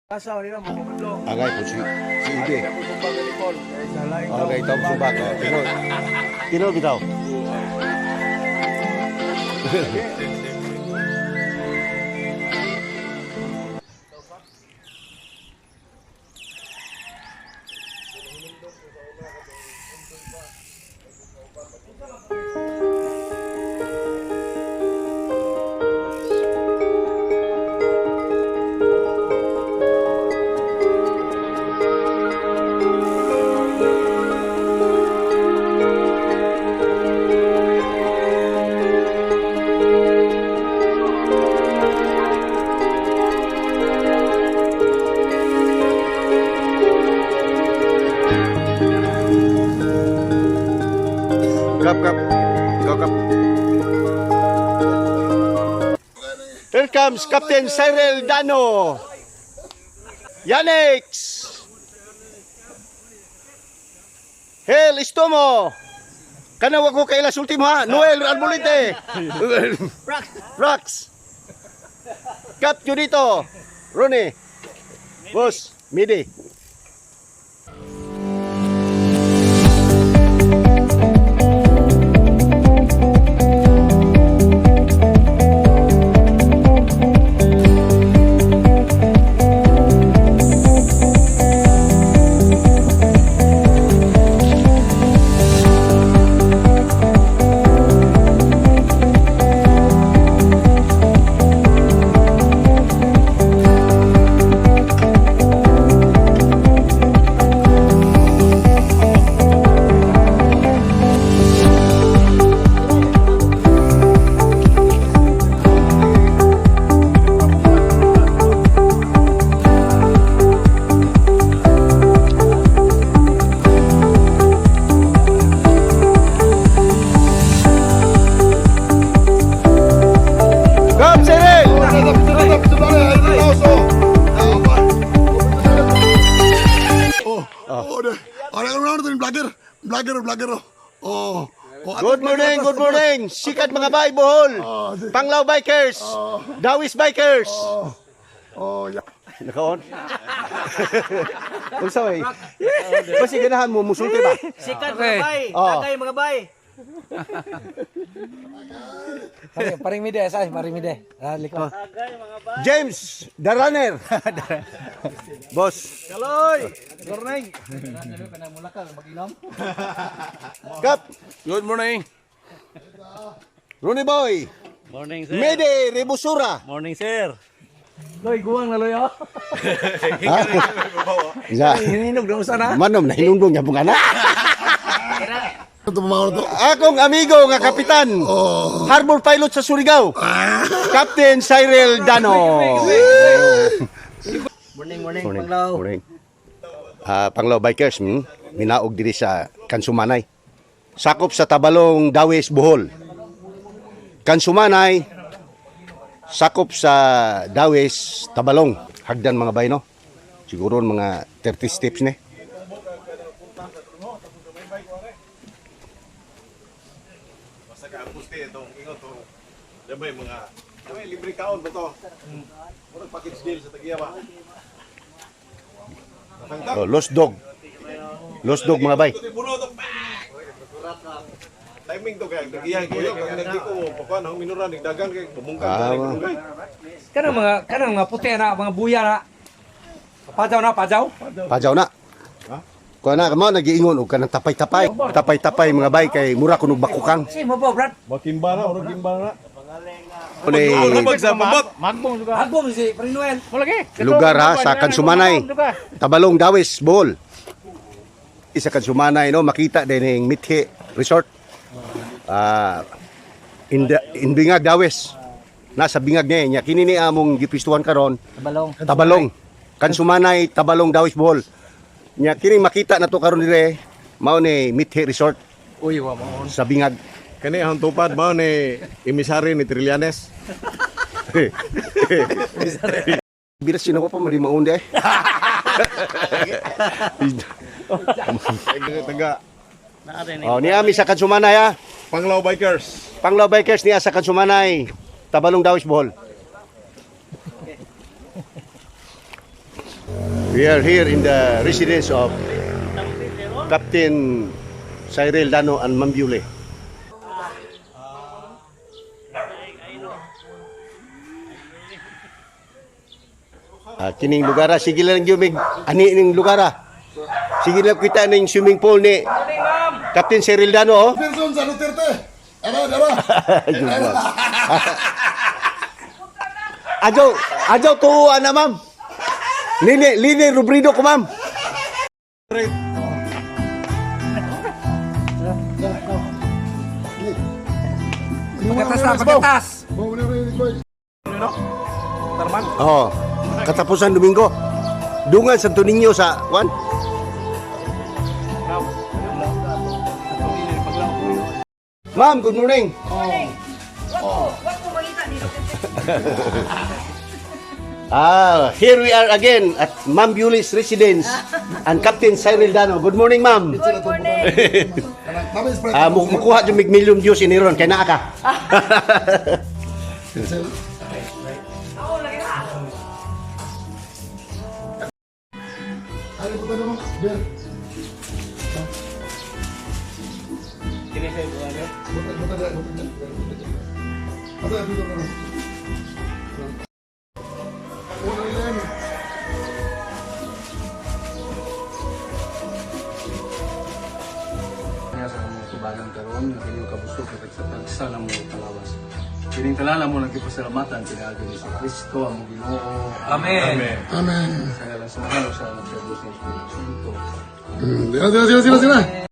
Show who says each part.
Speaker 1: Asaw nila mo kumulong.
Speaker 2: Agay po si Ide.
Speaker 1: Okay,
Speaker 2: Okay, ito ang subak. Kino bitaw. Kap. Here comes Captain Cyril Dano. Yanix. Hel Istomo. Kana wag ko kay Las Ultimo ha. Noel Arbolite. Rax. Cap Judito. Ronnie. Boss, Midi. Vlogger. Oh. Good morning. Sikat mga bay, Bohol. Panglao Bikers. Dawis Bikers. Nakaon. Unsa way? Basi ganahan mo musulti ba?
Speaker 1: Sikat mga bay, tagay mga bay.
Speaker 3: Paring mide, say, paring mide. Liko.
Speaker 2: James, the runner. Boss.
Speaker 1: Kaloy. Morning.
Speaker 2: Kap.
Speaker 4: Good morning.
Speaker 2: Ronnie Boy.
Speaker 4: Morning, sir.
Speaker 2: Mede Rebusura.
Speaker 4: Morning, sir.
Speaker 3: Loy, guwang na loy, oh.
Speaker 2: Ya.
Speaker 3: Hininog na usan, ha?
Speaker 2: Manom na hinundong niya bunga na. Akong amigo nga kapitan. Harbor pilot sa Surigao. Captain Cyril Dano.
Speaker 1: Morning, Panglaw.
Speaker 2: Morning. Panglao Bikers, minaog diri sa Kansumanay. Sakop sa Tabalong, Dawis, Bohol. Kansumanay, sakop sa Dawis, Tabalong. Hagdan mga bayno. Siguro mga 30 steps ni.
Speaker 4: Basta ka puste itong ingot to. Dabay mga libre kaon ba to? Murag package deal sa tagiya ba?
Speaker 2: Lost dog mga bay.
Speaker 4: Timing to kaya tagiya ko kag nagdiko pakuan ang minuran dagan kay pumungkan
Speaker 3: Kanang mga puti na, mga buya na. Pajaw na, pajaw.
Speaker 2: Pajaw na. Kuha na kamo nagiingon og kanang tapay-tapay. Tapay-tapay mga bay kay mura kuno bakukang.
Speaker 3: Si mo po, Brad.
Speaker 4: Bakimba na, oro gimba na.
Speaker 2: Sa
Speaker 3: Agbom si Prinuel.
Speaker 2: lugar ha sa Kansumanay, Tabalong, Dawis, Bohol. Isa Kansumanay no makita din ng Mithi Resort. In Bingag, Dawis. Nasa Bingag niya kini ni among gipistuhan karon. Tabalong. Kansumanay, Tabalong, Dawis, Bohol. Nya kini makita na to karon dire mao ni Mithi Resort
Speaker 3: Uy, wa mo.
Speaker 2: sa Bingag.
Speaker 4: Kani ang tupad mao ni emisary ni Trillanes.
Speaker 2: Bilas sino ko pa mali maunde.
Speaker 4: Taga
Speaker 2: Oh, ni ami sa Kansumanay ha.
Speaker 4: Panglao Bikers.
Speaker 2: Panglao Bikers niya sa Kansumanay, Tabalong, Dawis, Bohol. We are here in the residence of Captain Cyril Dano and Ma'am Yuli. Kining lugara, sige lang yung ani ning lugara. Sige lang kita ning swimming pool ni Captain Cyril Dano. Oh.
Speaker 5: Person sa Duterte. Ara.
Speaker 2: Ajo tuwa na ma'am. Lini rubrido ko ma'am.
Speaker 3: Pagkatas na, pagkatas.
Speaker 5: Mau na rin ko.
Speaker 2: Oh, katapusan Domingo. Dungan Santo Niño sa kwan. Ma'am, good morning. Here we are again at Ma'am Yuli's residence and Captain Cyril Dano. Good morning, ma'am.
Speaker 5: Tamis pre.
Speaker 2: Mukuha yung million views ini ron kay naa ka.
Speaker 5: Ano ba naman? Ber.
Speaker 1: Kini sa ibu ano?
Speaker 5: Ada dito na. Una yan.
Speaker 6: Kaya sa mga tubalang karon nga kanyang kabusok at sa tagsa ng mga kalawas. Kining talala mo nagkipasalamatan pinaagi ni sa Kristo ang Ginoo.
Speaker 3: Amen.
Speaker 5: Amen.
Speaker 6: Sa ngalan sa mahal sa Diyos ng Espiritu Santo.
Speaker 5: Sila.